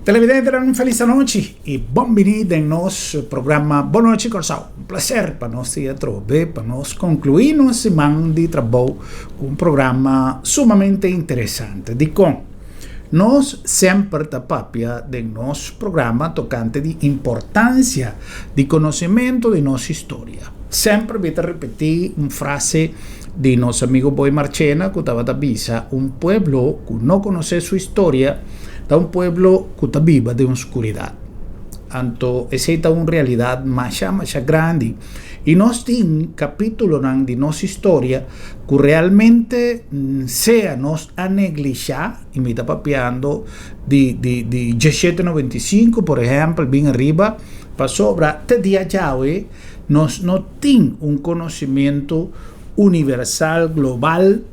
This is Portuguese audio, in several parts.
Televidente, una feliz noche y benvenuti nel nostro programma Boa Noite Corsao. Un piacere per noi sia trobe, per noi concluire una settimana di lavoro con un programma sumamente interessante. Dico, noi sempre da papia del nostro programma toccante di importanza di conoscimento di nostra storia. Sempre vi ripetere una frase di nostro amico Boy Marchena che stava da Bisa, un pueblo che non conosce sua storia da un pueblo que está viva de oscuridad. Anto esa es una realidad más grande. Y nos tiene capítulo de nuestra historia que realmente sea nos a neglijar, y me está papiando de 1795, por ejemplo, bien arriba, para sobra, te día ya nos no tiene un conocimiento universal, global,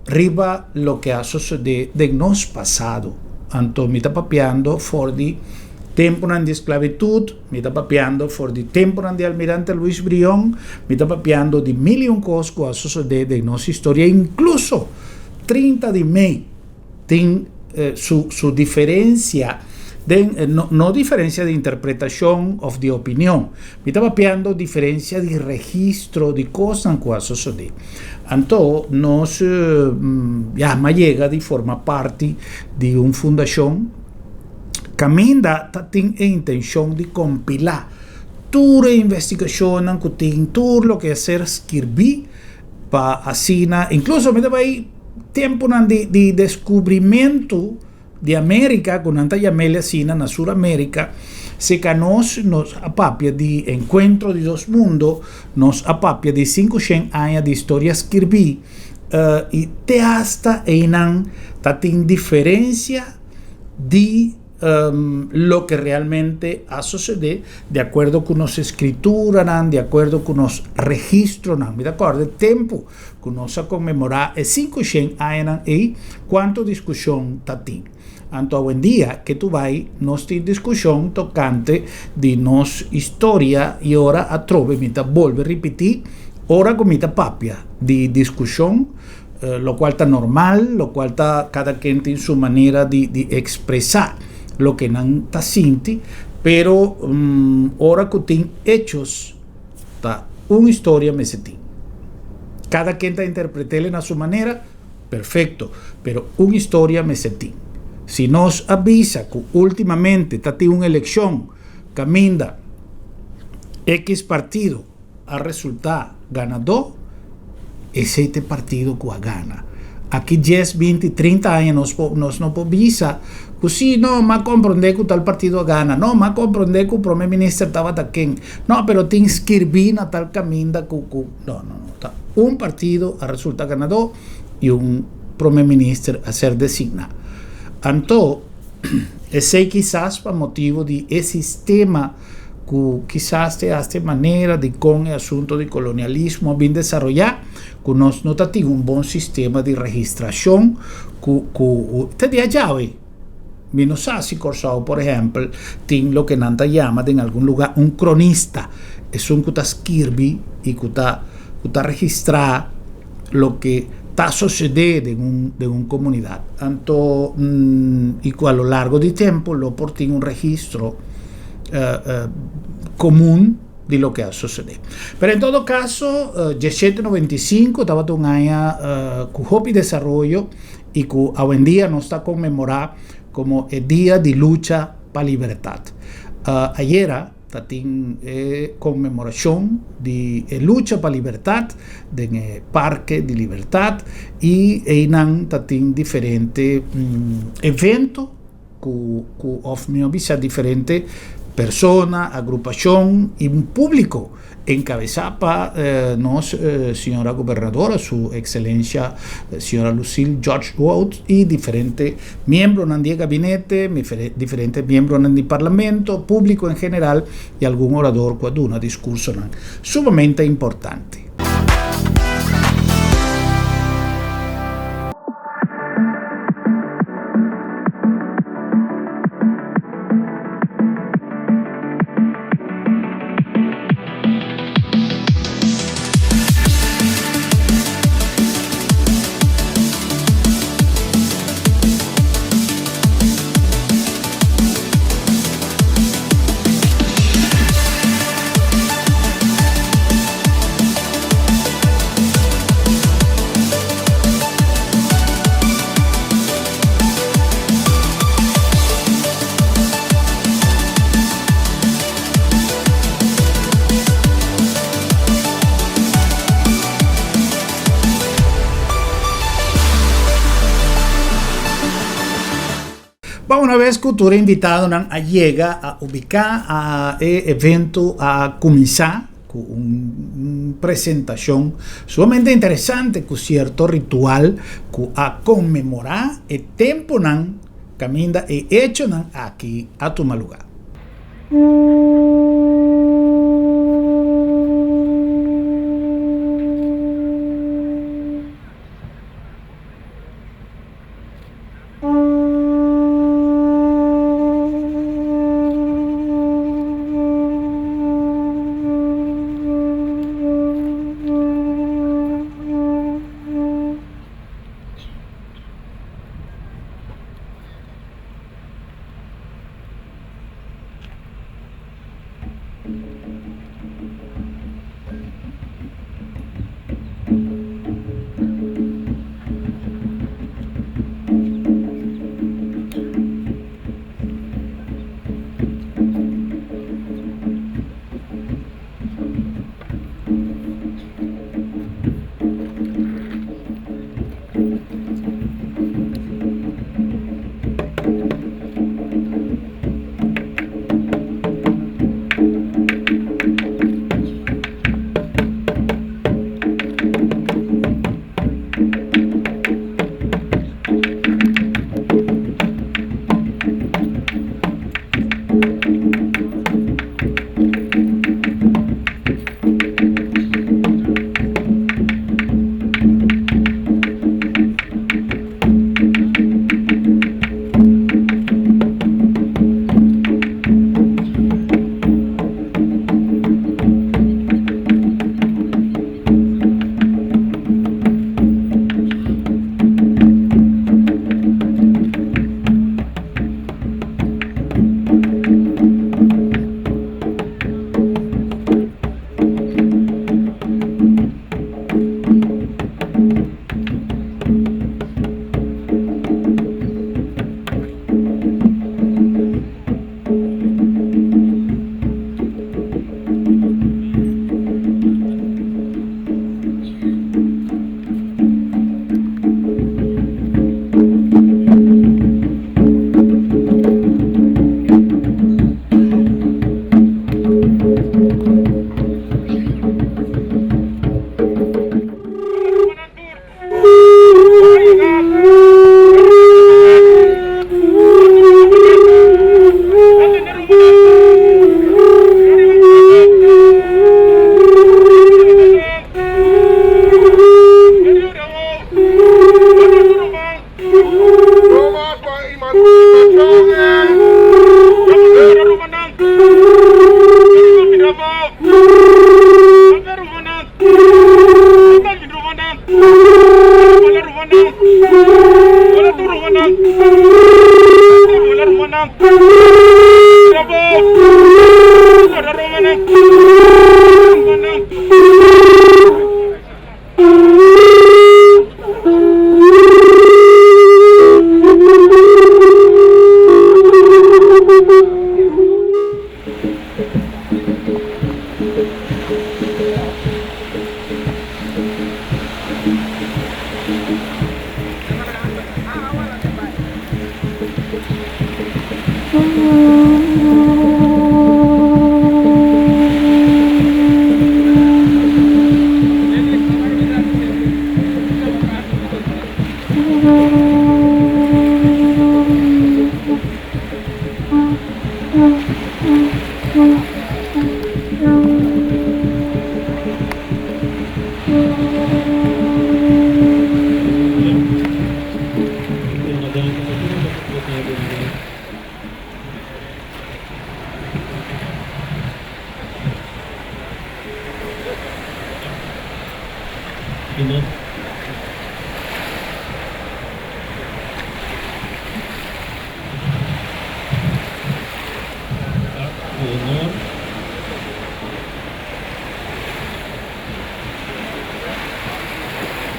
riba lo que ha sucedido de nos pasado. Anto mi sta papiando for di tempo di esclavitud, mi sta papiando for di tempo di almirante Luis Brión, mi sta papiando di mil un cose che succede in nostra storia, incluso 30 di me, su differenza, no differenza di interpretazione o di opinione, mi sta papiando differenza di registro di cosa che succede. Anto nos ma llega di forma parte di una fundación caminda tiene intención de compilar toda investigación que tiene todo lo que hacer escribir para así incluso me daba ahí tiempo de descubrimiento de América con anta llamele así en Suramérica se que nos apapia de encuentro de dos mundos, nos apapia de 500 años de historia escribí y te hasta einan tatin diferencia de lo que realmente ha sucedido de acuerdo con las escrituras, de acuerdo con los registros, de acuerdo el tiempo que nos ha conmemorado 500 años y cuánto discusión tatin. Anto hoy en día que tú vas, nos tiene discusión tocante de nos historia y ahora a trove mita vuelve a repetir, ahora con mita papia de discusión, lo cual está normal, lo cual está cada quien tiene su manera de expresar lo que no está sinti, pero ahora que tiene hechos, está una historia me sentí. Cada quien está interpretando a su manera, perfecto, pero una historia me sentí. Si nos avisa que últimamente está teniendo una elección, camina X partido a resultar ganador, es este partido que gana. Aquí 10, 20, 30 años nos no avisa que sí, no, más comprender que tal partido gana, no, más comprender que el primer ministro estaba aquí, no, pero tiene que escribir a tal camino, no, está un partido a resultar ganador y un primer ministro a ser designado. Anto, ese quizás por motivo de ese sistema que quizás de esta manera de con el asunto de colonialismo bien desarrollado, que nos no tiene un buen sistema de registración que te de allá menos así Corsao, por ejemplo, tiene lo que Nanta llama en algún lugar un cronista, es un que está escribi y que está registrado lo que está sucediendo en una comunidad. Tanto, y a lo largo del tiempo lo portiene un registro común de lo que ha sucedido. Pero en todo caso, 1795 estaba un año con desarrollo y que hoy en día no está conmemorado como el Día de Lucha para la Libertad. Ayer tatin conmemoración de lucha para la libertad en Parque de Libertad y einan tatin diferentes eventos que ofrecen diferentes personas, agrupación y un público encabezada por señora gobernadora, su excelencia señora Lucille George Woods y diferentes miembros del gabinete, diferentes miembros del parlamento, público en general y algún orador con un discurso sumamente importante. una vez cultura invitado a llega a ubicar a evento a comenzar con una presentación sumamente interesante con cierto ritual a conmemorar el tiempo nan camina e hecho nan aquí a tu lugar.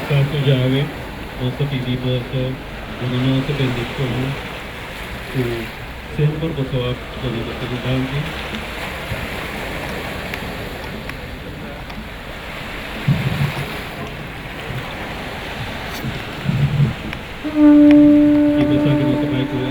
Santo Llave, nostra pedimos una nostra benedizione su sempre posso con i nostri tanti. E pensare che non saprai come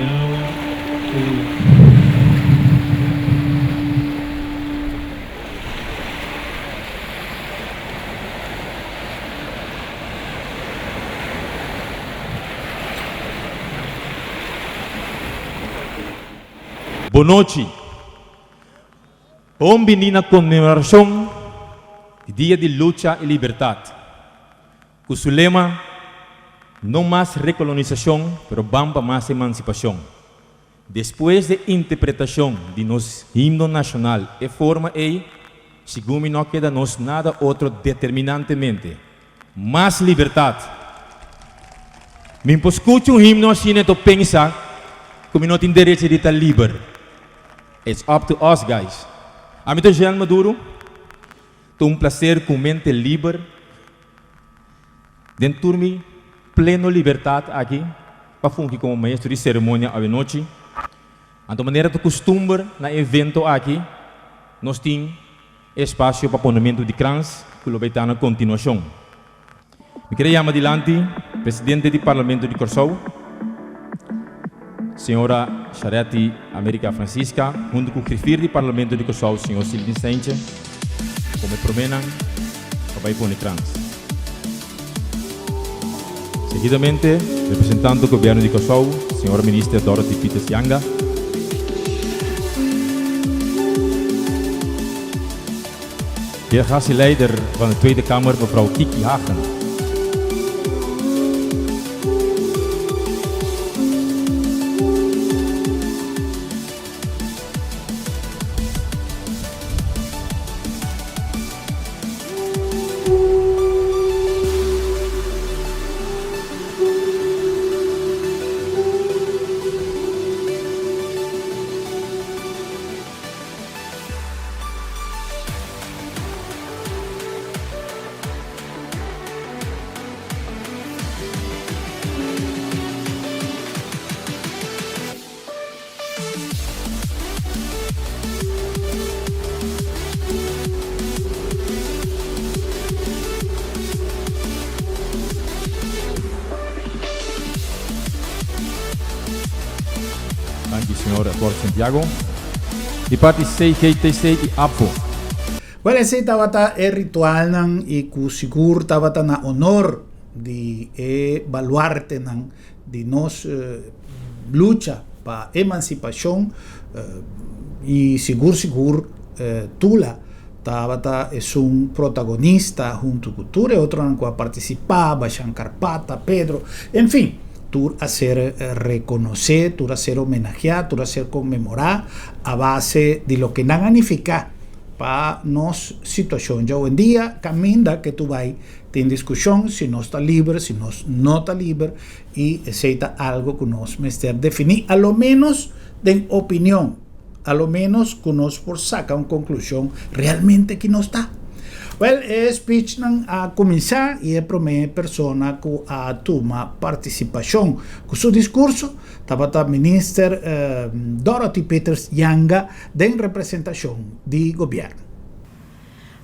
Boa noite. Vamos venir na comemoração do Dia de Luta e Liberdade. Com o lema, não mais recolonização, pero vamos mais emancipação. Depois da interpretação de nosso himno nacional e forma aí, segundo não queda nos nada outro determinantemente, mais liberdade. Me escuto um himno assim e pensa como não tem direito de estar livre. It's up to us, guys. Amigo Jean Maduro, é prazer com mente livre, dentro de mim, pleno liberdade aqui, para fungir como maestro de cerimônia à noite. De maneira de costume, no evento aqui, nós temos espaço para ponomento de crans, que vai estar na continuação. Me queria chamar adiante, presidente do Parlamento de Corsou, senhora Charete América Francisca, junto com o grifir do Parlamento de Corsou, senhor Silvio Vicente, como promenam, para ir crans. Seguidamente, representando o governo de Kosovo, senhora ministra Dorothy Peters Yanga. De gastleider van de Tweede Kamer, mevrouw Kiki Hagen. Senhora Flor Santiago, de parte CGTC e APO. Well, esse tawata é ritual nang ikusigur tawata na honor de baluarte nang de nos lucha para emancipação e sigur Tula tawata é protagonista junto com Ture, outro nang que participava, Shankar Pata, Pedro, enfim. Tur a ser reconocer, tur a ser homenajear, tur a ser conmemorar a base de lo que não significa para nossa situação de hoje em dia, caminha que tu vai ter discussão se nós está livre, se nós não está livre e aceita algo que nós mestre definir, a lo menos de opinião, a lo menos que nós por sacar uma conclusão realmente que não está. Well, speech nang começar e é para minha persona que a toma participação com seu discurso estava a ministra Dorothy Peters Yanga em representação do governo.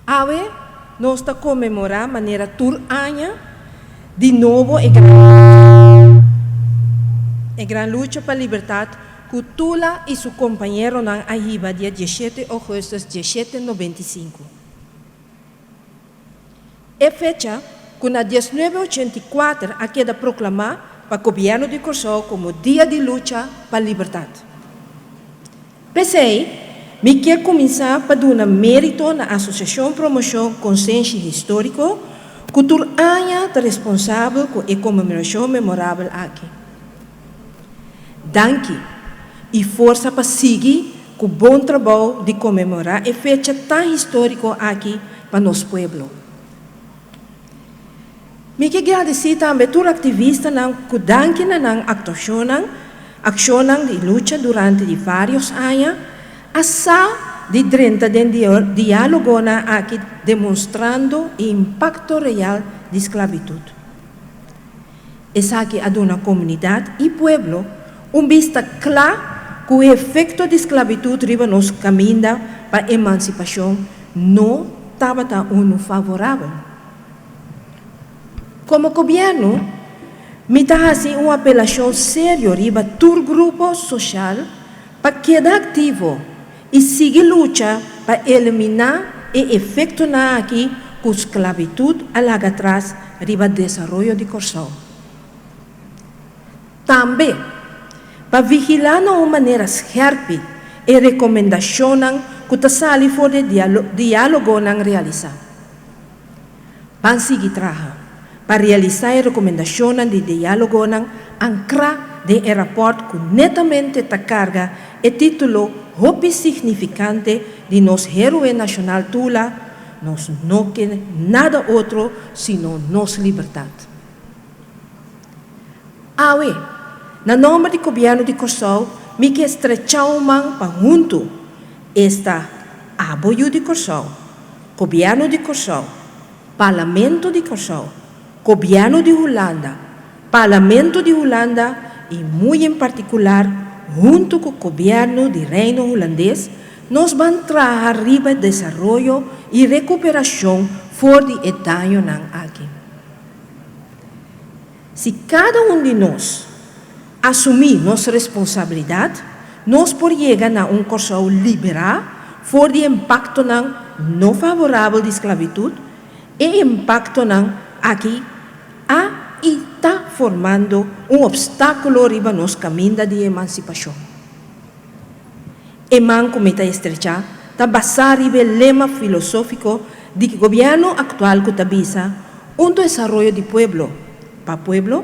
Ave nós está comemorar maneira tur año de novo gran luta para a liberdade que Tula e seu companheiro nang arriba dia 17 de agosto de 1795. É fecha que na 1984 a queda proclamar para o governo de Kosovo como Dia de Luta para a Liberdade. Pensei, me quer começar para dar mérito na Associação Promoção Consciência Histórico, que tur año é responsável com a comemoração memorável aqui. Danke e força para seguir com o bom trabalho de comemorar a fecha tão histórica aqui para nosso povo. Me quer agradecer também a todos os ativistas que danke na ação de luta durante vários anos, asa de 30 de diálogo aqui demonstrando o impacto real da esclavitud. Essa aqui é uma comunidade e povo vista clara que o efeito da esclavitud riba nos caminho para a emancipação não estava tão favorável. Como governo, me dá assim uma apelação séria riba todo grupo social para quedar ativo e seguir luta para eliminar o efeito na aqui com esclavitud a larga atrás riba desenvolvimento de Corsão. Também para vigilar de uma maneira scherpe e recomendação que está sali for de diálogo não realizar. Para seguir trabalhando para realizar a recomendação de diálogo não ancra de rapport que netamente ta carga e título hopi significante de nos héroe nacional Tula, nos no que nada outro sino nos liberdade. Awe, na nome do governo de Corsão, me que estrechar o mão para junto esta apoio de Corsão, governo de Corsão, parlamento de Corsão, governo de Holanda, parlamento de Holanda e muito em particular junto com o governo do Reino Holandês, nós vamos trabalhar arriba desenvolvimento e recuperação for de etanho aqui. Se cada de nós assumir nossa responsabilidade, nós podemos chegar a Corsão liberal for de impacto não favorável de esclavitud e impacto aqui e está formando obstáculo riba nos caminho de emancipação. E man como está estrechar, está basado riba lema filosófico de que o governo atual que está visa desenvolvimento do pueblo, para pueblo,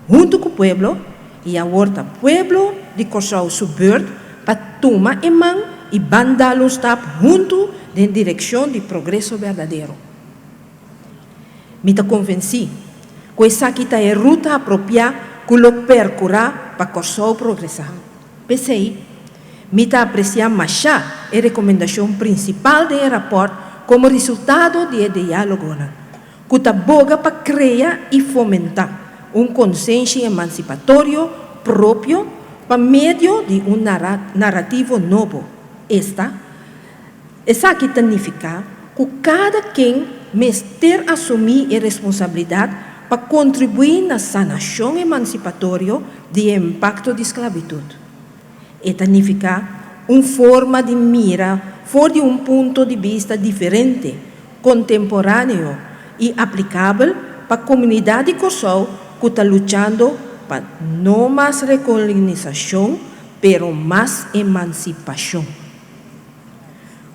junto com o pueblo, e agora pueblo de Corsão subir para tomar e man e bandar um step junto em direção de progresso verdadeiro. Me está convencido que essa aqui é a ruta apropriada que lo percorra para Corsão progressar. Pensei, me está apreciando mais a recomendação principal do rapport como resultado do diálogo, que está boga para criar e fomentar consenso emancipatório próprio para meio de narrativo novo. Essa aqui significa que cada quem ter assumir a responsabilidade para contribuir na sanação emancipatória de impacto de esclavitud. E significa uma forma de mira fora de ponto de vista diferente, contemporâneo e aplicável para a comunidade de Corsão que está lutando para não mais recolonização, pero mais emancipação.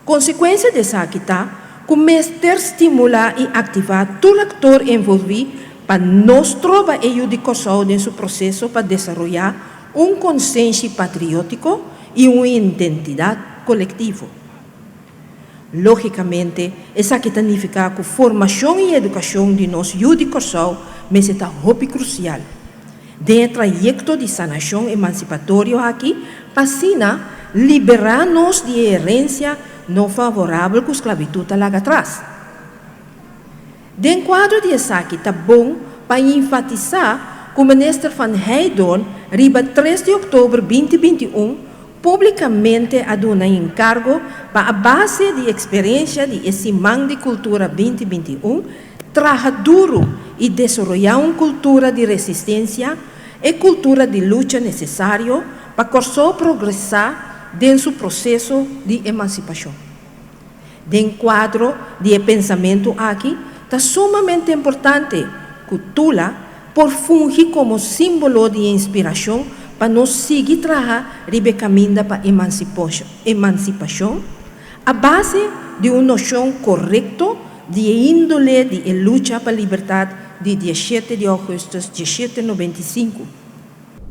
Consequência dessa aqui está começar a estimular e ativar todo ator envolvido para nós trovar a de Corsão nesse processo para desenvolver consenso patriótico e uma identidade coletiva. Logicamente, essa que significa que a formação e educação de nós de Corsão está muito crucial. Dentro do trajeto de sanação emancipatória aqui, para liberar-nos de herência não favorável que a esclavitud está lá atrás. Dentro do quadro de essa aqui está bom para enfatizar que o ministro Van Heijden, riba 3 de outubro de 2021, publicamente aduna encargo para a base de experiência de esse Semana de Cultura 2021, trabalha duro e desenvolver uma cultura de resistência e cultura de luta necessário para Corsão progressar dentro do processo de emancipação. Dentro do quadro de pensamento aqui, está sumamente importante que Tula por fungir como símbolo de inspiração para nós seguir trabalhar ribe caminho para emancipação, a base de uma noção correta de índole de luta para a liberdade de 17 de agosto de 1795.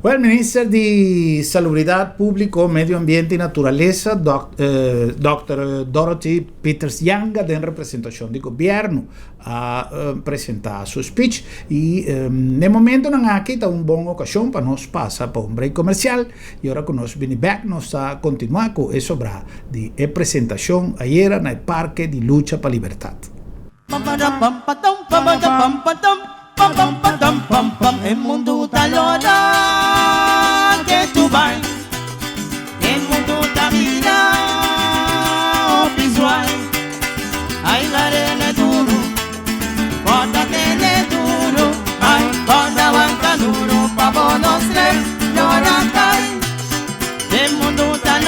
O ministro de Salubridad Público, Medio Ambiente y Naturaleza, Dr. Dorothy Peters-Young, en representación del gobierno, ha presentado su speech y de momento no aquí está una buena ocasión para nos pasar por un break comercial y ahora con nos viene back nos a continuar con eso de presentación ayer en el Parque de Lucha para Libertad. El mundo está lora que tu vai, el mundo está vida visual, ay la arena duro, corta tele duro, ay corta banca duro, pa bonos le llora cae, el mundo está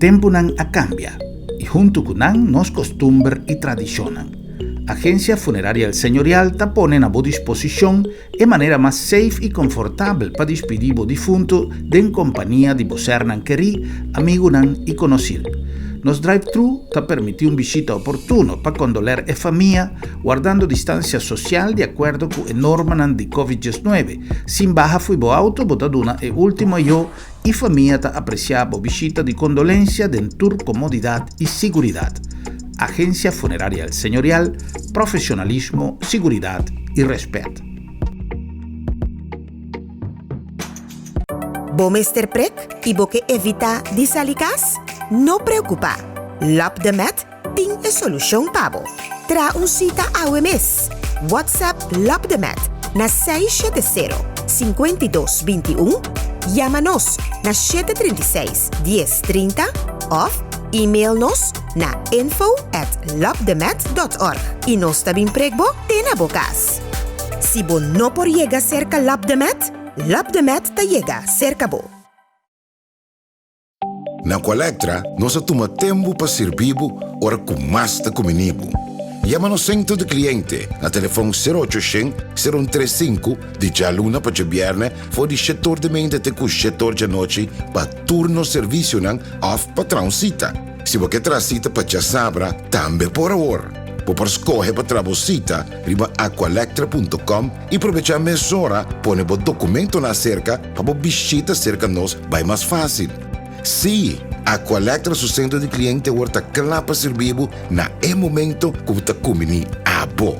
tempo nan a cambia y junto con nan nos costumbre y tradicionan. Agencia Funeraria El Señorial ta pone a vossa disposición de manera más safe y confortable para despedir o difunto en compañía de vos hernan querí, amigo nan y conocido. Nos drive-thru ta permite un visita oportuno para condoler e familia, guardando distancia social de acuerdo con la norma nan di COVID-19. Sin baja fui bo auto, botaduna e último yo y familia ta apreciabo visita de condolencia de tur comodidad y seguridad. Agencia Funeraria El Señorial, profesionalismo, seguridad y respeto. Bo Mr. Prek y bo que evita disalikas? No preocupa. Lap de Met ting e solution pabo. Tra un cita AWMS. WhatsApp Lap de Met na 670-5221. Llámanos na 736-1030 of e-mail nos na info@lapdemet.org y nos tabing pregbo tena bokas. Si bo no por llega cerca Lapdemet ta llega cerca bo. Na Colectra, nós toma tempo para servir ora com mais da comunibo. Llama-nos centro de cliente na telefone 0800-035 de jaluna para viernes for de setor de mente até com setor de noite para turno serviço nan off patrão cita. Se você quer cita para já sabra, também por hora. Por escolher para trabalhar riba aqualectra.com e aproveitar meia hora, põe o documento na cerca para visita cerca nós vai mais fácil. Sim, Aqualectra su centro de cliente horta clapa servibo na e momento como ta kumini abo.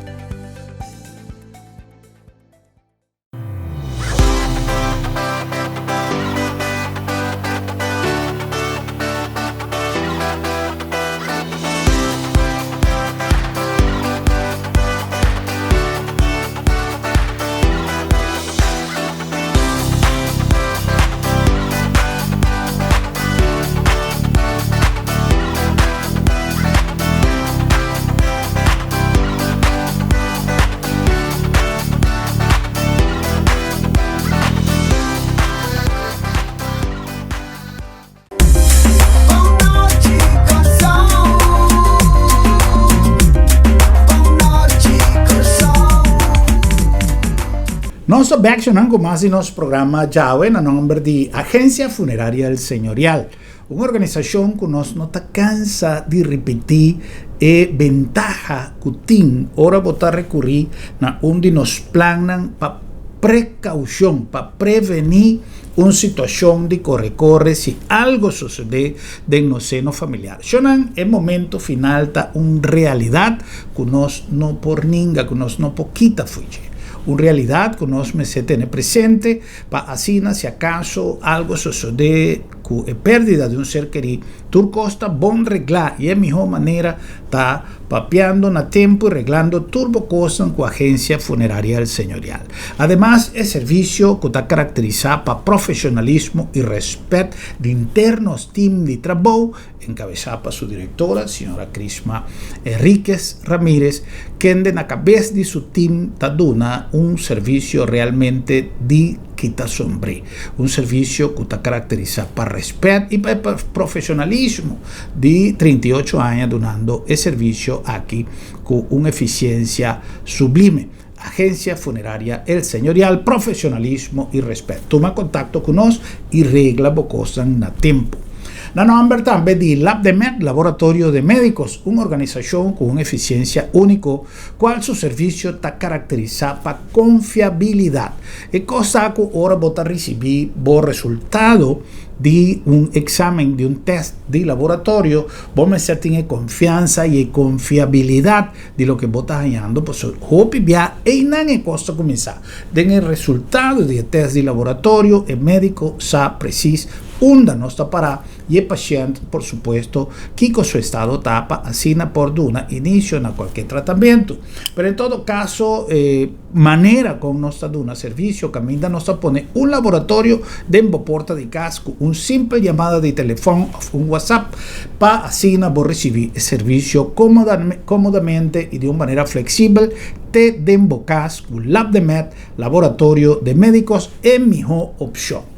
Nos reaccionando más en nuestro programa Yahweh en nombre de Agencia Funeraria El Señorial, una organización que nos no está cansa de repetir ventaja que tiene ahora votar recurrir a donde nos planan para precaución, para prevenir una situación de corre-corre si algo sucede en nuestro seno familiar. Shonan el momento final está una realidad que nos no por ninga, que nos no poquita fugir. Una realidad que nos me se tiene presente para así, si acaso algo sucede con pérdida de un ser querido, tu costa bon reglar y en mejor manera está papeando na tiempo y reglando turbo cosas con Agencia Funeraria El Señorial. Además, el servicio que está caracterizado por profesionalismo y respeto de internos team de trabajo, encabezada por su directora, señora Crisma Enríquez Ramírez, que de la cabeza de su team está dando un servicio realmente de quita sombre, un servicio que está caracterizado por respeto y por profesionalismo de 38 años donando el servicio aquí con una eficiencia sublime. Agencia Funeraria El Señorial, profesionalismo y respeto. Toma contacto con nosotros y regla bocosa en tiempo. La nombre también de LabDemet, Laboratorio de Médicos, una organización con una eficiencia única, cual su servicio está caracterizado por confiabilidad. Y cosa que ahora vos recibir buen resultado de un examen, de un test de laboratorio, vos me tiene confianza y confiabilidad de lo que vos estás hallando, pues hopi via e no cosa comenzar. Den el resultado del test de laboratorio, el médico sabe preciso onde no está para y el paciente, por supuesto, que con su estado tapa, así por duna inicio en cualquier tratamiento. Pero en todo caso, manera con nuestra duna servicio, camina nos pone un laboratorio de porta de casco, un simple llamada de teléfono o un WhatsApp, para así recibir el servicio cómodamente y de una manera flexible. Te den bocas un LabDemet, Laboratorio de Médicos, es mejor opción.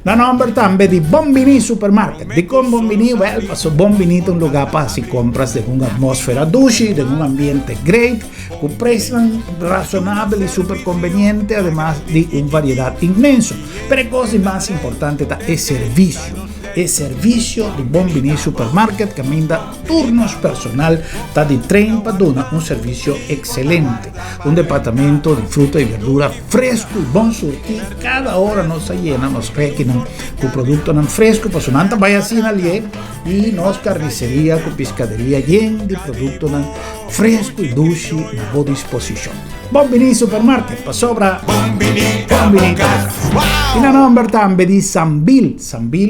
Na number tambe di Bombini Supermarket. Di con Bombini, well, paso Bombini un lugar para si compras de una atmósfera dulce, de un ambiente great, con precio razonable y super conveniente, además de una variedad inmenso. Pero cosa más importante es servicio. El servicio de Bombini Supermarket que minda turnos personal está de tren para dar un servicio excelente. Un departamento de fruta y verdura fresco y bon surtido. Cada hora nos llena, nos requieren con productos frescos, pues una vaya sin alié y nos carnicería con pescadería llena de productos fresco y dulce a buena disposición. Bombini Supermarket, pa sobra Bombini y la number tambe di Sambil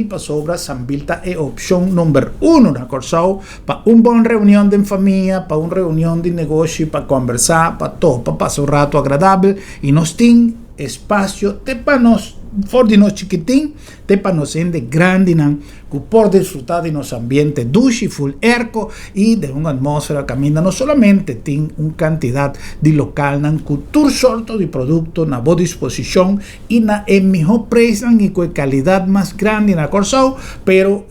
pa sobra, Sambil ta è opción number 1 na Corsao pa un buon reunión de familia, pa un reunión de negocio, pa conversar, pa todo, pa pasar un rato agradable y nos tin espacio te pa nos for di nos chiquitín, te pa nos ende grande nan, que por disfrutar de nos ambiente dulce, full erco y de una atmósfera camina no solamente tiene una cantidad de local nan cultura sorto de producto na boa disposición y na el mejor precio y con calidad más grande na Corsao, pero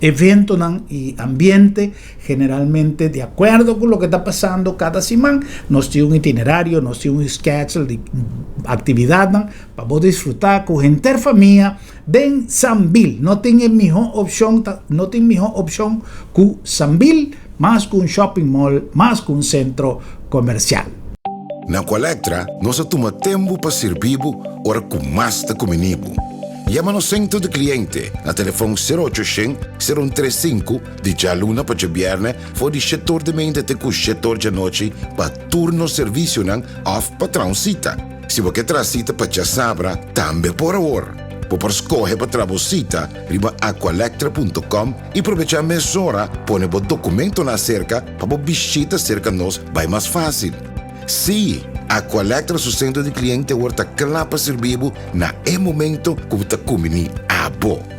evento nan y ambiente generalmente de acuerdo con lo que está pasando cada semana, nos tiene un itinerario, nos tiene un schedule de actividad nan, para poder disfrutar con gente familia den Sambil. No tiene mejor opción que Sambil, más que un shopping mall, más que un centro comercial. Na Colectra, nós toma tempo para servir ora com mais de comunibo. Llama no centro de cliente na telefone 0800-035 de dia luna para viernes for di setor de mente te cu setor de noite para turno serviço nan off patrão cita. Se você traz cita para já sabra, também por hora. Por escolher para trabalhar, riba aqualectra.com e aproveitar a mesura, põe o documento na cerca para visita cerca nós vai mais fácil. Sim, Aqualectra, seu centro de cliente, está claro para servir na momento que você come a boa.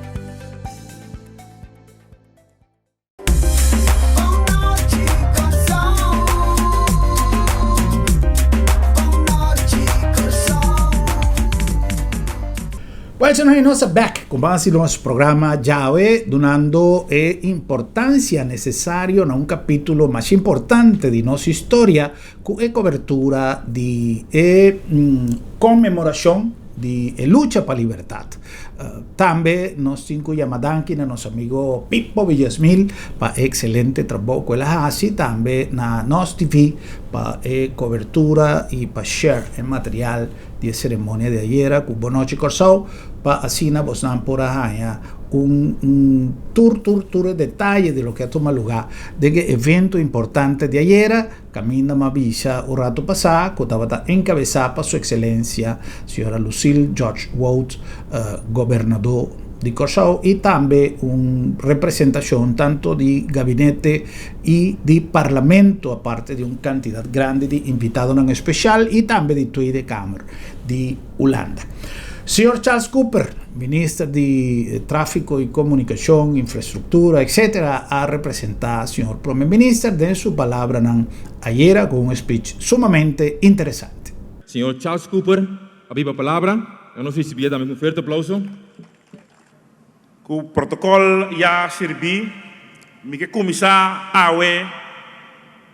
Well, nós back com base no nosso programa Yahweh, donando importancia necessária a um capítulo mais importante de nossa história, que é cobertura de comemoração de luta para a liberdade. Também nós temos chamadanki na nosso amigo Pippo Villasmil para excelente trabalho que ele faz, também na nossa TV para cobertura e para share o material de cerimônia de ayer, com Boa Noite Corsao, para assim nós vamos por aí tour detalhe de lo que ha tomado lugar de que evento importante de ayer, Camina Mavisa o rato pasado, que estaba encabezada por su excelencia, señora Lucille George Wout, gobernador de Corsao, y también una representación tanto de gabinete y de parlamento, aparte de una cantidad grande de invitados en especial, y también de Tweede Kamer de Holanda. Señor Charles Cooper, ministro de Tráfico y Comunicación, Infraestructura, etc., ha representado al señor primer ministro de su palabra ayer con un speech sumamente interesante. Señor Charles Cooper, a viva palabra, eu não sei se dame um forte aplauso. O protocolo já servi, me que começar a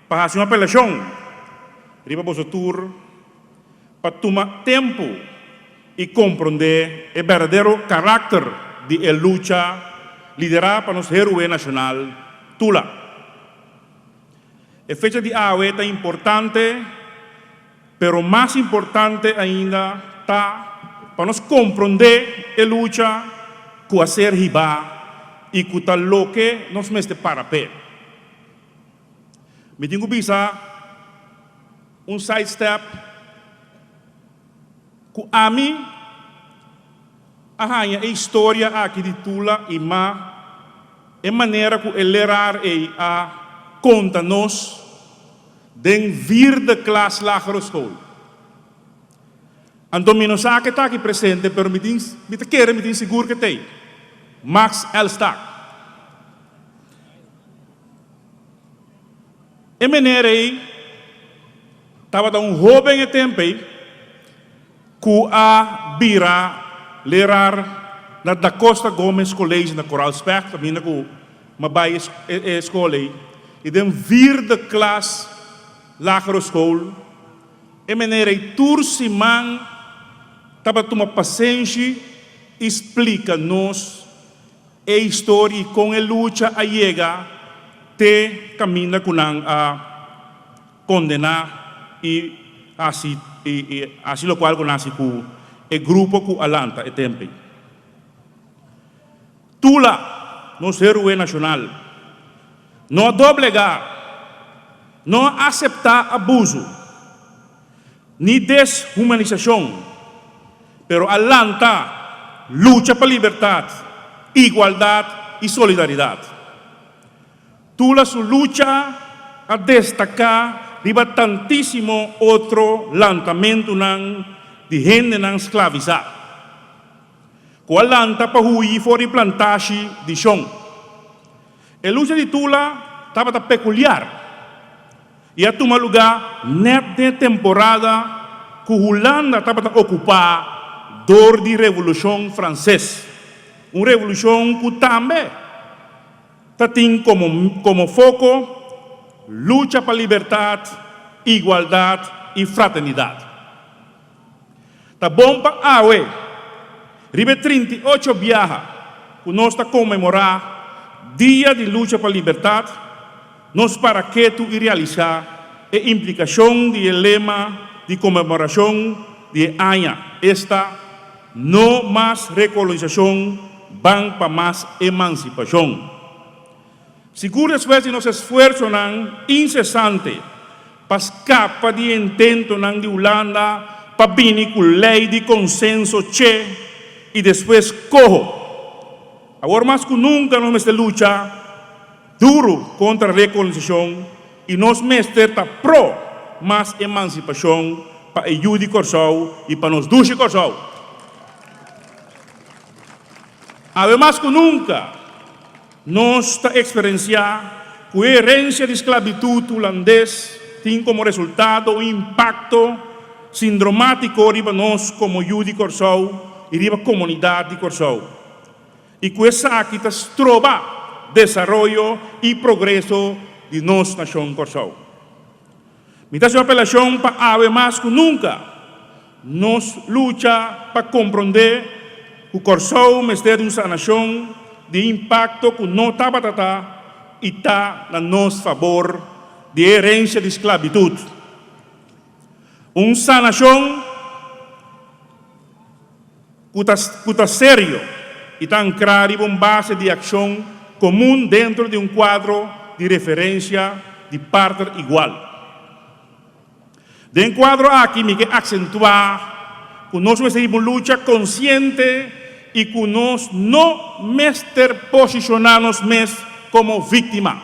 para fazer uma apelação, riba para o tour, para tomar tempo e compreender o verdadeiro caráter de luta liderada para nosso herói nacional, Tula. A fecha de AUE é importante, pero mais importante ainda está para nós compreender a luta que a ser riba e que tal lo que nos meste para pé. Me tenho visa sidestep que a mim a história aqui de Tula e a maneira que ele lerar a conta-nos den vierde classe lagere school. Então, me não sabe que está aqui presente, mas me tem seguro que tem. Max Elstack. E maneira aí, estava um jovem tempo que a vira lerar na da Costa Gomes College na Koraalsberg, também na ko mabay escola e den vierde klas lagere school e meneer Tursiman tava uma paciência explica nos a história com a luta a chega te camina com a condenar e assim lo qual com assim com o grupo com Alanta e tempo Tula nos héroe nacional não doblegar não aceitar abuso ni deshumanização pero Alanta lucha para liberdade igualdade e solidariedade Tula su lucha a destacar riba tantíssimo outro lançamento de gente escravizada. Com a lanta para huir fora de plantagem de chão. A luta de Tula estava peculiar. E a tomar lugar nesta temporada que a Holanda estava ocupar dor de Revolução Francesa. Uma revolução que também tem como foco luta para liberdade, igualdade e fraternidade. Tá bom para AUE, ribe 38 viaja, que nós está comemorar Dia de Luta para a Liberdade, nós para que tu realizar a implicação do lema de comemoração de ANHA, esta não mais recolonização, van para mais emancipação. Seguro después de nosso esforço incessante para escapar de intento de Holanda para vir com lei de consenso e depois corro. Agora mais que nunca nós luta duro contra a recolonização e nós está pro mais emancipação para o Judi Corsau e para nós Dushi Corsau. Además que nunca nós está experienciando que a herência de esclavitud holandês tem como resultado um impacto sindromático para nós como Judi Corsau e para a comunidade de Corsau. E que essa aqui trova desenvolvimento e progresso de nossa nação Corsau. Minha apelação para a mais que nunca, nós luta para compreender que o Corsau é uma nação de impacto que não está e está a nosso favor de herência de esclavitud. Uma nação que está sério e está ancrada em uma base de ação comum dentro de um quadro de referência de parte igual. Dentro do quadro aqui, me quer acentuar que nós temos uma luta consciente e que nós não posicionamos como vítima,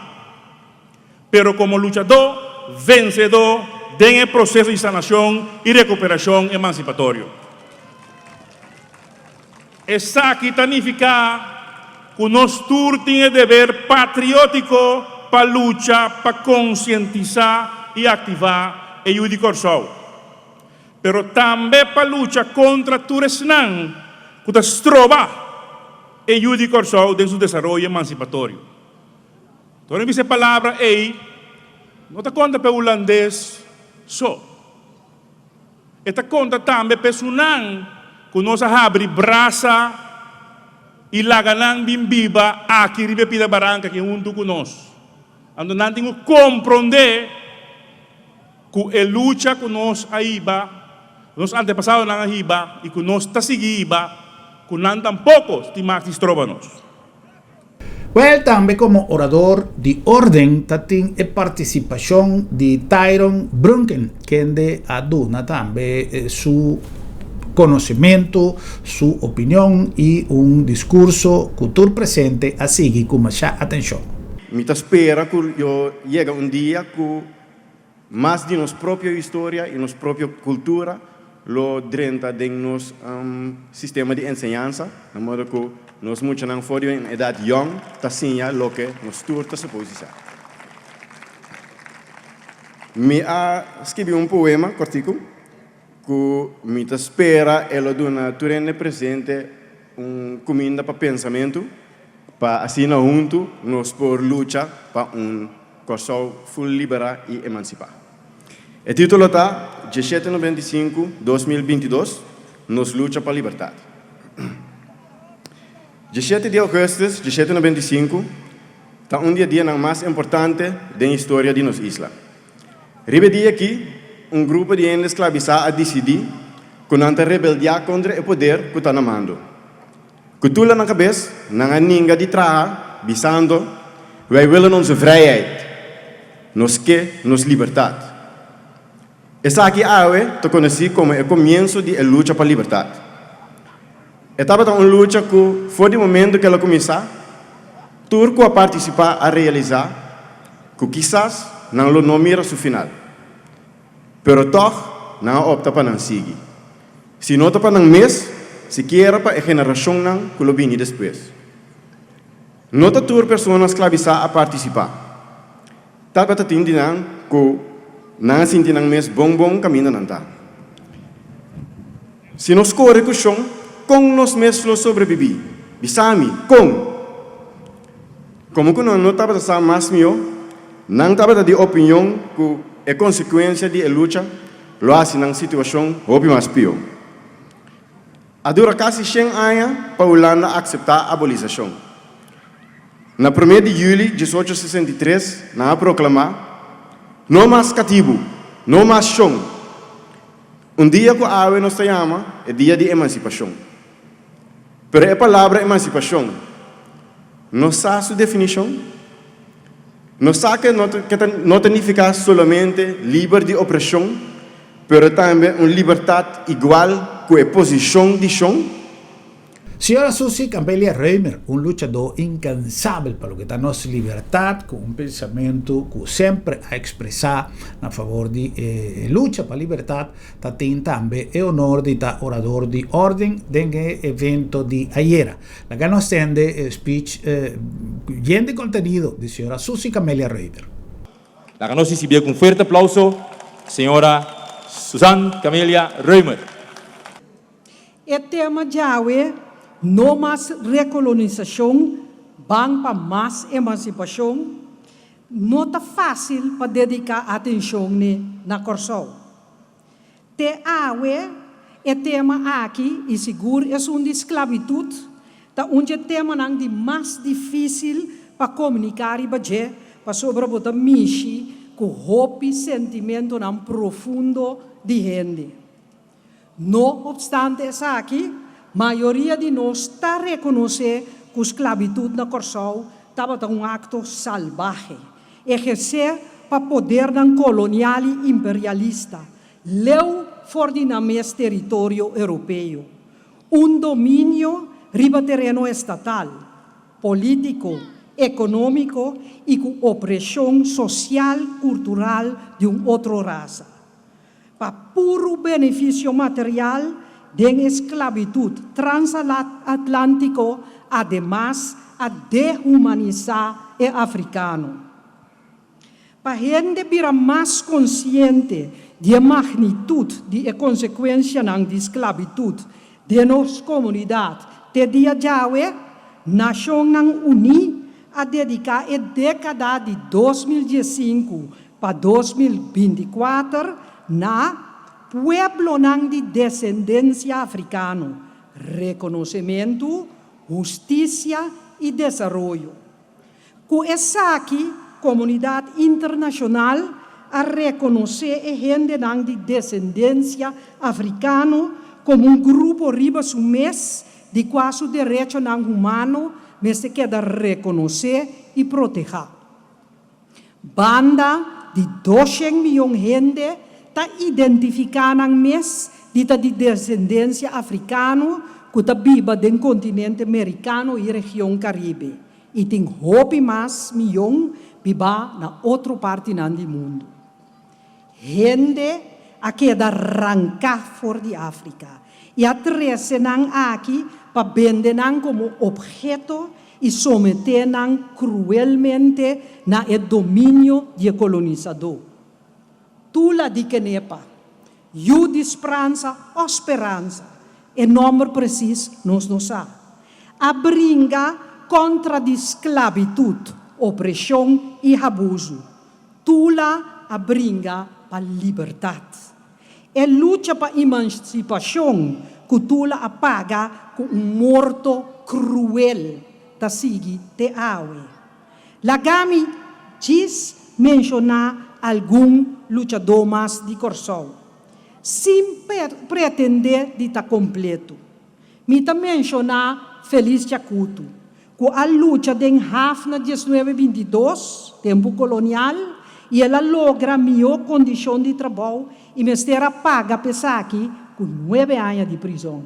pero como lutador, vencedor do processo de sanação e recuperação emancipatório. Essa aqui significa que nós temos dever patriótico para lutar, para conscientizar e ativar o Judi Corsau, pero também para lutar contra turesnan que trova e Judi Corsau em seu desenvolvimento emancipatório. Então, essa palavra aí, não está conta para o holandês só. Está conta também para o Sunan, que nós abrimos braça e laganang bimbiba aqui ribe pida barranca que junto conosco. Então, nós temos que compreender que a luta que nós aiba, nós antepassados na aiba e que nós está seguindo que não tampouco estimamos trovanos. Well, também como orador de ordem, tem a participação de Tyron Brunken, que de aduna também seu conhecimento, sua opinião e discurso cultura presente a seguir com mais atenção. Me espera que eu chegue dia que mais de nossa própria história e nossa própria cultura lo drenta de nos sistema de enseñanza, de modo que nós muitos não foram em idade young, tá sinha lo que nos turta suposição. Me escrevi poema cortico que me espera ela dona turene presente comida para pensamento, para assim junto nós por luta para Corsol full libera e emancipar. O título está 1795-2022, nos luta para a liberdade. 17 de agosto de 1795 está dia mais importante da história de nossa isla. Ribe dia aqui, grupo de gente escravizada a decidir que não rebeldia contra o poder que está na mando. Que tudo na cabeça, não há ninguém de trás, bisando, wij willen onze vrijheid, nos liberdade. Essa aqui é conhecida como o começo da luta para a liberdade. Estava uma luta que, foi do momento que ela começou, turco a participar, a realizar, que quizás não mira seu final. Pero toch, não opta para não seguir. Se não para não mês, se quer para a geração não que lo vini depois. Não está tur pessoas escravizadas a participar. Tá para tinha não que não sinti não mês bom caminho não tá. Se nós corre com chão, com nós mesmos sobreviver. Bisami, como que não estava a mais meu, não estava de opinião que é consequência de luta, lo hace na situação houve mais pior. A dura quase 100 anos para a Holanda aceitar a abolição. Na 1 de julho de 1863, na proclamar, não mais cativo, não mais chão. Dia que a AUE nos chama é dia de emancipação. Pero a palavra emancipação não sabe sua definição. Não sabe que não significa somente livre de opressão, mas também uma liberdade igual com a posição de chão. Signora Susi Campbell Reimer, un luchador incansable para lo que está nossa liberdade, com pensamento que sempre a expressar a favor de luta para a liberdade, tem também o honor de estar orador de ordem desse evento de ayer. La que nos tende speech lleno de contenido de signora Susi Campbell Reimer. La que nos recibe con fuerte aplauso, señora Susan Camelia Reimer. O tema de AUE, não mais recolonização, vão para mais emancipação, não está fácil para dedicar atenção na Corsol. Te AUE, o tema aqui, e seguro, é uma esclavitud, tá onde tema não de mais difícil para comunicar e para sobrebotar mishi, com hope sentimento não profundo de gente. Não obstante essa aqui, a maioria de nós está reconhecer que a esclavitud na Corsol estava um acto salvaje, exercer para poder colonial e imperialista, leu fora de nosso território europeu, domínio riba terreno estatal, político, econômico e com opressão social, cultural de outra raça. Para puro benefício material, de esclavitud transatlântico, además a dehumanizar o africano. Para a gente vir mais consciente da magnitude de consequência da esclavitud de nossa comunidade, de dia de hoje, Nação Unida a dedicar a década de 2015 para 2024 na pueblo de descendência africano, reconhecimento, justiça e desenvolvimento. Com essa aqui, comunidade internacional a reconhecer a gente de descendência africano como grupo riba mês de quase direito humano, mas se queda reconhecer e proteger. Banda de 200 milhões de gente está identificando mês de descendência africana que está viva no continente americano e região Caribe. E tem hope mais milhão viva na outra parte do mundo. Gente a queda arrancar fora de África e a trazer aqui para vender como objeto e someter cruelmente na domínio de colonizador. Tula di kenepa, de esperança ou esperança, e número preciso nós não sabemos. Abringa contra a esclavitud, opressão e abuso. Tula abringa para liberdade. É luta para emancipação que tula apaga com morto cruel da sigue te awe. Lagami diz mencionar algum lutador mais de Corsol, sem pretender de estar completo. Me também mencionar Feliz Jacuto, que a luta de Hafna 1922, tempo colonial, e ela logra melhor condição de trabalho e mestera paga pesaqui com 9 anos de prisão.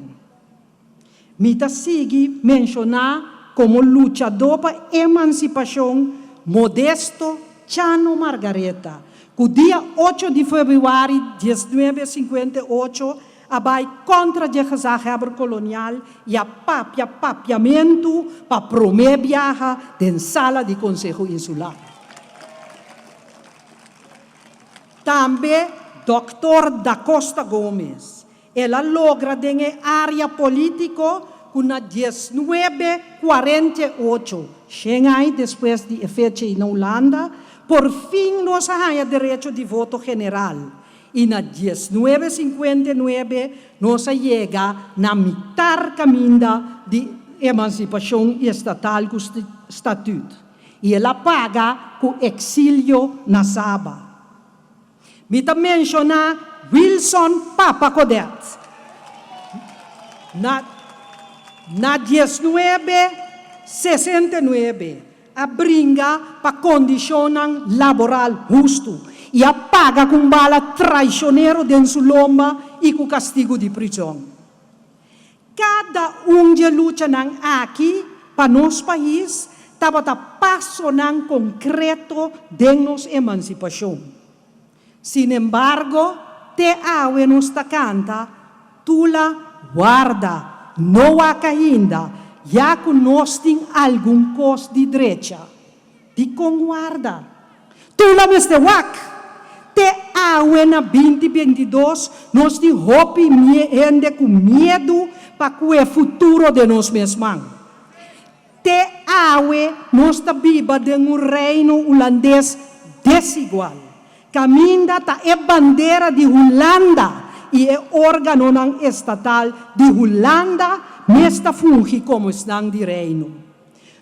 Me sigue mencionar como lutador para emancipação Modesto Chano Margareta, que dia 8 de fevereiro de 1958 abai contra a guerra colonial e a papiamento para promover viaja da sala de Conselho Insular. Também Dr. Da Costa Gomes, ela logra em área política com a 1948, chega depois de efeito na Holanda, por fim nós temos direito de voto general. E na 1959 nós chega na mitad caminho de emancipação estatal com estatuto. E ela paga com exílio na Saba. Me também menciona Wilson Papa Codet. Na 1969, abringa para condicionar laboral justo e apaga com bala traicioneiro dentro sua lomba e com castigo de prisão. Cada de luta aqui para nosso país estava passo concreto de nossa emancipação. Sin embargo, te awe nos canta, tula guarda, não há ainda, já que nós temos algum cos de direita. De com guarda. Tula meste wak. Te awe na 2022, nós de hope ende com medo para o futuro de nós mesmos. Te awe nós viva de reino holandês desigual. Caminda ta é bandeira de Holanda e é órgão estatal de Holanda, nesta funge como estão de reino.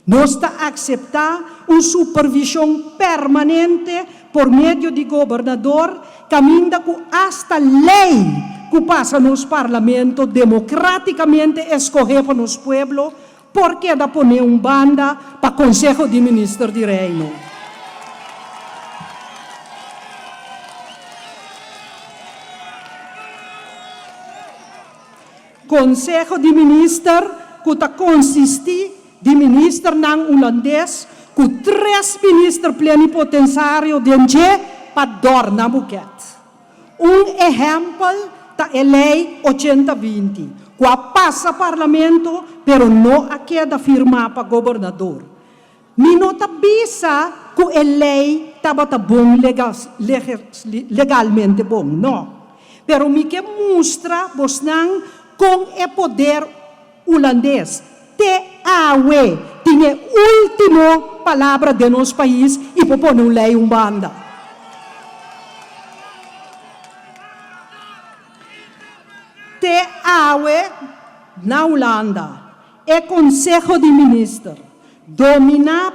Nós está aceitar uma supervisão permanente por meio de governador, caminda com esta lei que passa nos parlamento democraticamente escolher para nos pueblo, porque da poner banda para Conselho de Ministros de Reino. Conselho de Ministros que consiste de ministro não holandês, com 3 ministros plenipotenciários de para dorna buquet. Exemplo da lei 8020, que passa parlamento, pero não a queda firmar para governador. Me nota bisa que a lei estava bom legalmente bom, não. Pero me que mostra vos não com o poder holandês. TAW tinha última palavra de nosso país e propõe uma lei banda. TAW na Holanda é Conselho de Ministros domina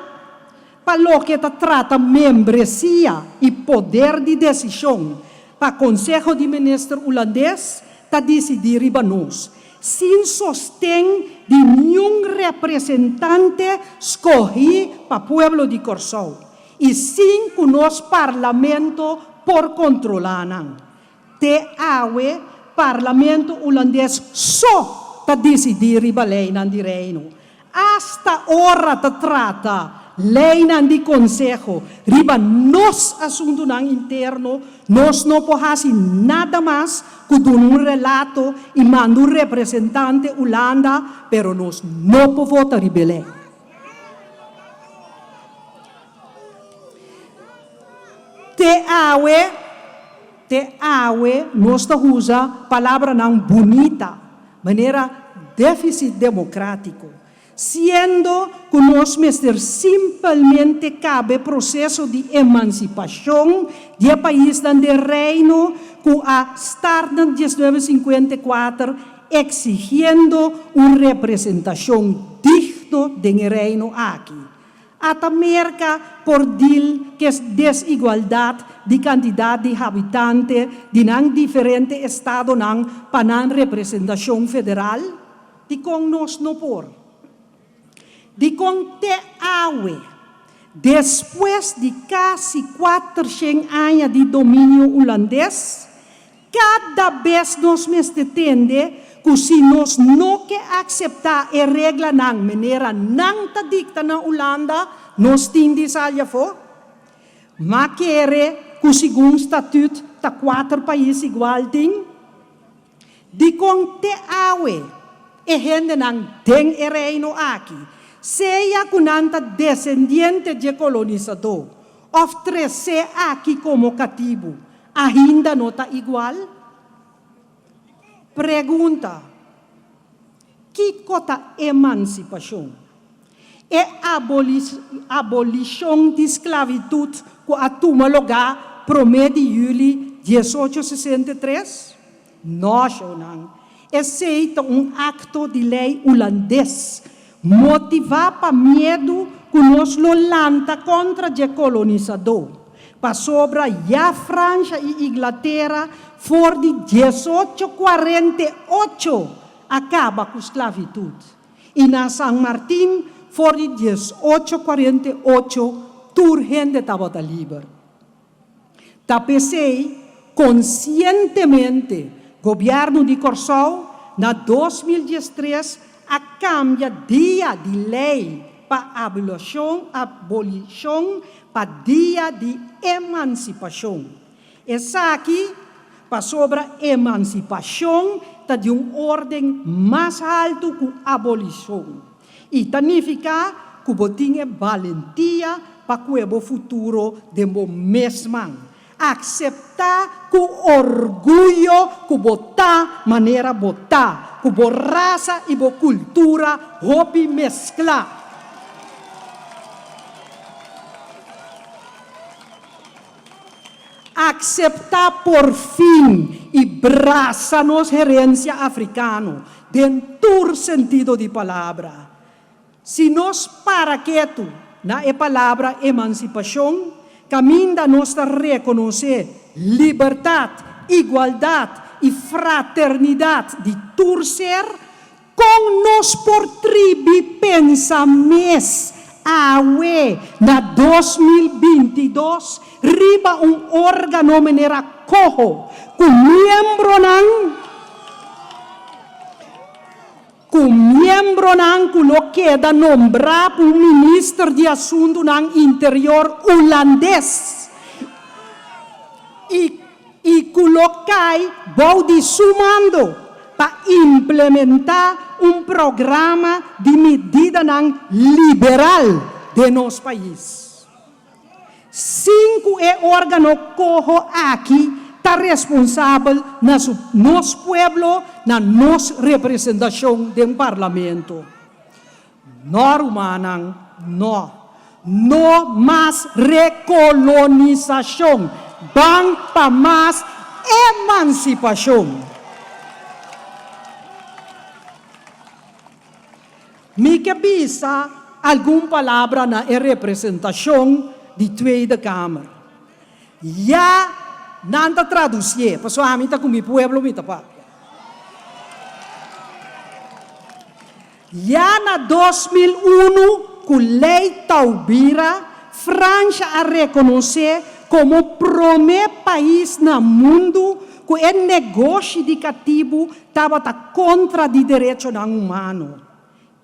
para o que trata membresia e poder de decisão para o Conselho de Ministros holandês está decidir riba nós. Sem sostém de nenhum representante escolhido para o povo de Corsol e sem que o nosso parlamento por controlar. TAW, parlamento holandês, só para decidir a lei de reino. Hasta hora te trata lei de conselho, riba nos assunto interno, nós não podemos nada mais que um relato e manda um representante Holanda, pero nós não podemos votar rebelde. TAW, nós usa palavra não bonita, maneira déficit democrático. Sendo que nós mesmos simplesmente cabe processo de emancipação do país do reino que a start de 1954 exigindo uma representação digna do reino aqui. A América por dir que é desigualdade de quantidade de habitantes de diferentes estados para a representação federal, de com nós não por. De com te awe, depois de quase 400 anos de domínio holandês, cada vez nós me entende que se nós não que aceitar a regra de maneira não dicta na Holanda, nós temos a for. Mas querer que segundo o estatuto de 4 países igual tem, de com te awe, e gente não tem reino aqui. Seja kunanta descendiente de colonizador, oferecer aqui como cativo, ainda não está igual? Pergunta, que cota emancipação? É abolição de esclavitud que a toma lugar pro mês de julho de 1863? Não. É acto de lei holandês, motivar para medo que nós lanta contra o colonizador. Para sobre a França e Inglaterra, for de 1848, acaba com a esclavitud. E na São Martín, for de 1848, toda gente estava livre. Tapecei, conscientemente, governo de Corsol, na 2013, a cambia dia de lei para abolição para dia de emancipação. Essa aqui, para sobre a emancipação, está de ordem mais alto que a abolição. E significa que botinha valentia para o futuro de nós mesmos. Aceitar com orgulho que botar maneira botar, que bo raça e bo cultura hobby mesclar. Aceitar por fim e braça-nos herência africana, dentro do sentido de palavra. Se nós para quieto na palavra emancipação, caminho da nossa reconhecer liberdade, igualdade e fraternidade de todo ser, com nós por tribo pensa mês, na 2022, riba órgano maneira cojo, com membro que lo queda nombrar por ministro de assunto interior holandês e colocai bode sumando para implementar programa de medida liberal de nosso país. 5 órgano cojo aqui está responsável na nosso povo, na nossa representação do parlamento. Não humana, não mais recolonização, vamos para mais emancipação. Me cabeça alguma palavra na representação de Tweede Câmara. Já não traduzir, pessoal, está com o povo, já na 2001, com lei Taubira, França a reconhecer como o primeiro país no mundo que o negócio de cativo estava contra os direitos humanos.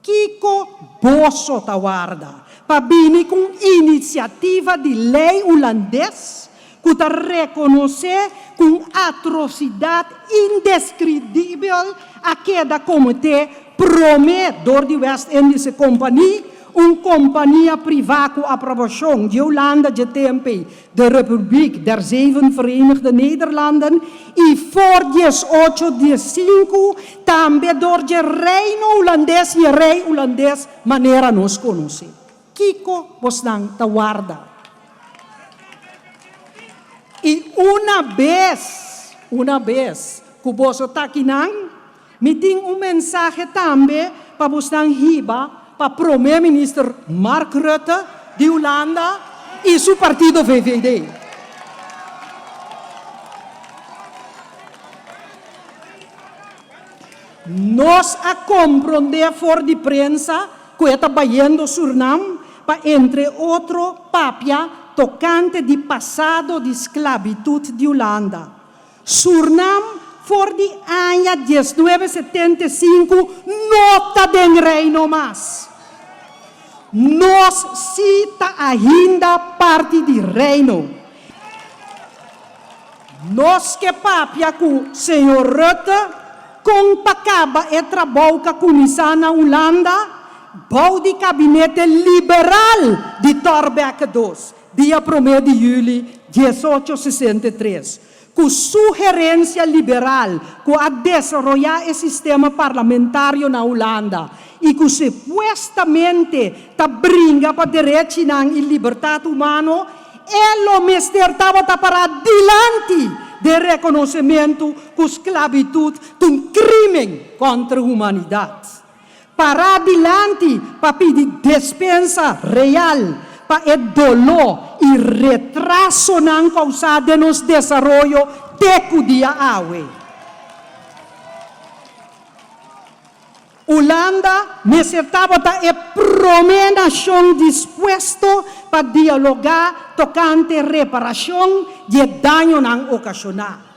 Kiko Bosso Tawarda, para vir com iniciativa de lei holandês, que está reconhecer com atrocidade indescritível a queda comitê promete do West Indies Company companhia privada com aprovação de Holanda, de tempo, de Republiek der Zeven Verenigde Nederlanden, e voor 1815 também door de reino holandês e rei holandês, maneira nos conhece. Kiko vos nang tawarda. E uma vez, que vos takinang, me tem mensagem também para vos nang hiba, para o primeiro-ministro Mark Rutte, de Holanda, e seu partido VVD. Nós a compreender for de prensa, que está bayendo Surinam, para entre outro papia, tocante de passado de esclavitud de Holanda. Surinam, for de ano 1975, nota de reino mais. Nós cita ainda parte de reino. Nós que papia com o senhor Rutte, com pacaba e trabalho com a comissão na Holanda, bouw de gabinete liberal de Thorbecke II, dia 1 de julho de 1863. Com sugerência liberal, com a desenvolver o sistema parlamentário na Holanda, e que supostamente brinca para direito e liberdade humana, ele mesmo estava para adiante de reconhecimento que a esclavitud é crime contra a humanidade. Para adiante, para pedir dispensa real, para o dolor e retraso não causado no desenvolvimento de dia awe. Holanda necessitava a primeira nação disposto para dialogar tocante reparação de dano não ocasionado.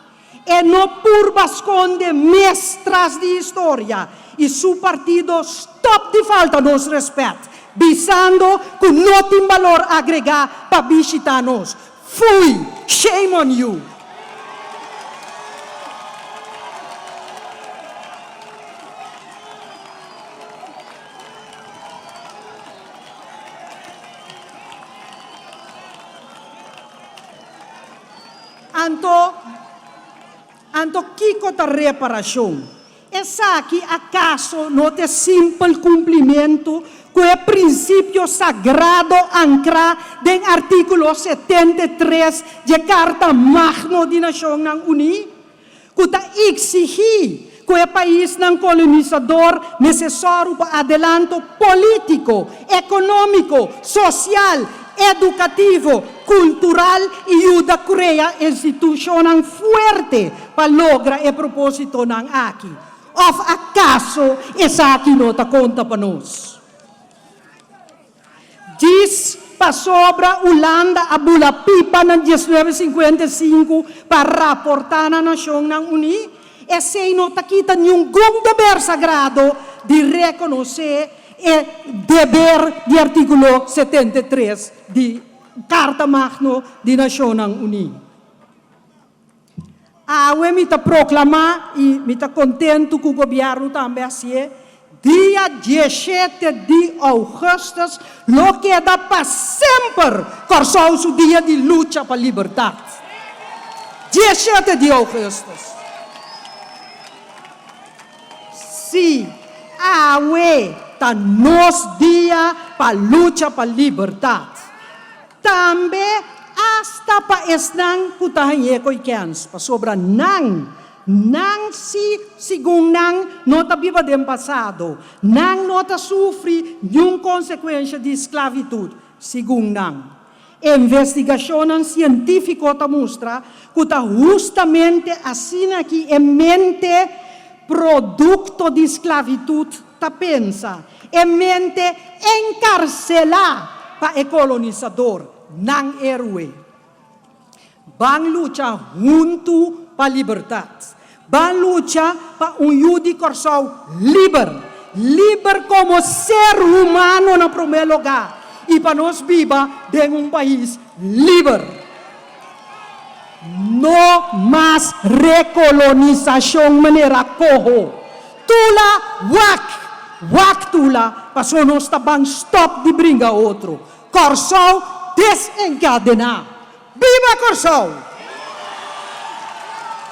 E não por esconder mestras de história e seu partido stop de falta nos respeito, visando que não tem valor agregado para visitar-nos. Fui, shame on you. Anto kiko ta reparação. Essa aqui acaso não é simples cumprimento com o princípio sagrado ancrado no artículo 73 da Carta Magna da Nação Unida, que está exigir que o país não colonizador necessário para adelanto político, econômico, social, educativo, cultural e ajuda a criar instituição forte para lograr o propósito não aqui. Of acaso, essa aqui não está conta para nós. Diz para sobre Holanda a bula pipa na 1955 para raportar na Nação Unida, esse não está quita nenhum dever sagrado de reconhecer o dever de artículo 73 de Carta Magna da Nação Unida. Eu me proclamar e me contento com o governo também assim. Dia 17 de agosto, lo queda para sempre, corso o dia de luta para a liberdade. 17 de agosto. Sim, está nos dia para a luta para a liberdade. Também hasta para esnang kutahanye ko ikens pa sobra nang segundo não está viva do passado, não está sofre nenhuma consequência de esclavitud, segundo não. Investigação científica está mostra que está justamente assim aqui em mente produto de esclavitud está pensa, em mente encarcelar para o colonizador, não herói. Van lutar junto para a liberdade. Van lutar para jude coração livre como ser humano no primeiro lugar. E para nós viva em país livre. No mais recolonização maneira cojo. Tula wak Waktula, paso nos tabang stop di bringa outro. Corsão desencadenar. Viva Corsão!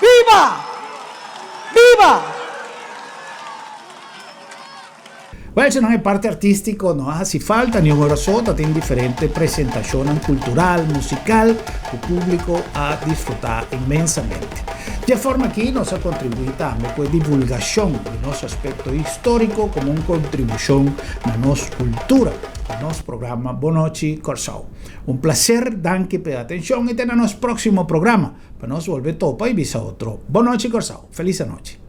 Viva! Viva! Well, se non è parte artístico, no hace falta ni un orosota, tiene diferente presentación cultural, musical, el público a disfrutar inmensamente. De forma aquí nos ha contribuido también con divulgación de nuestro aspecto histórico como una contribución a nuestra cultura, a nuestro programa Bonochi Corsao. Un placer, danke per atención y tenemos próximo programa para nos volver topa y visa otro Bonochi Corsao. Feliz noche.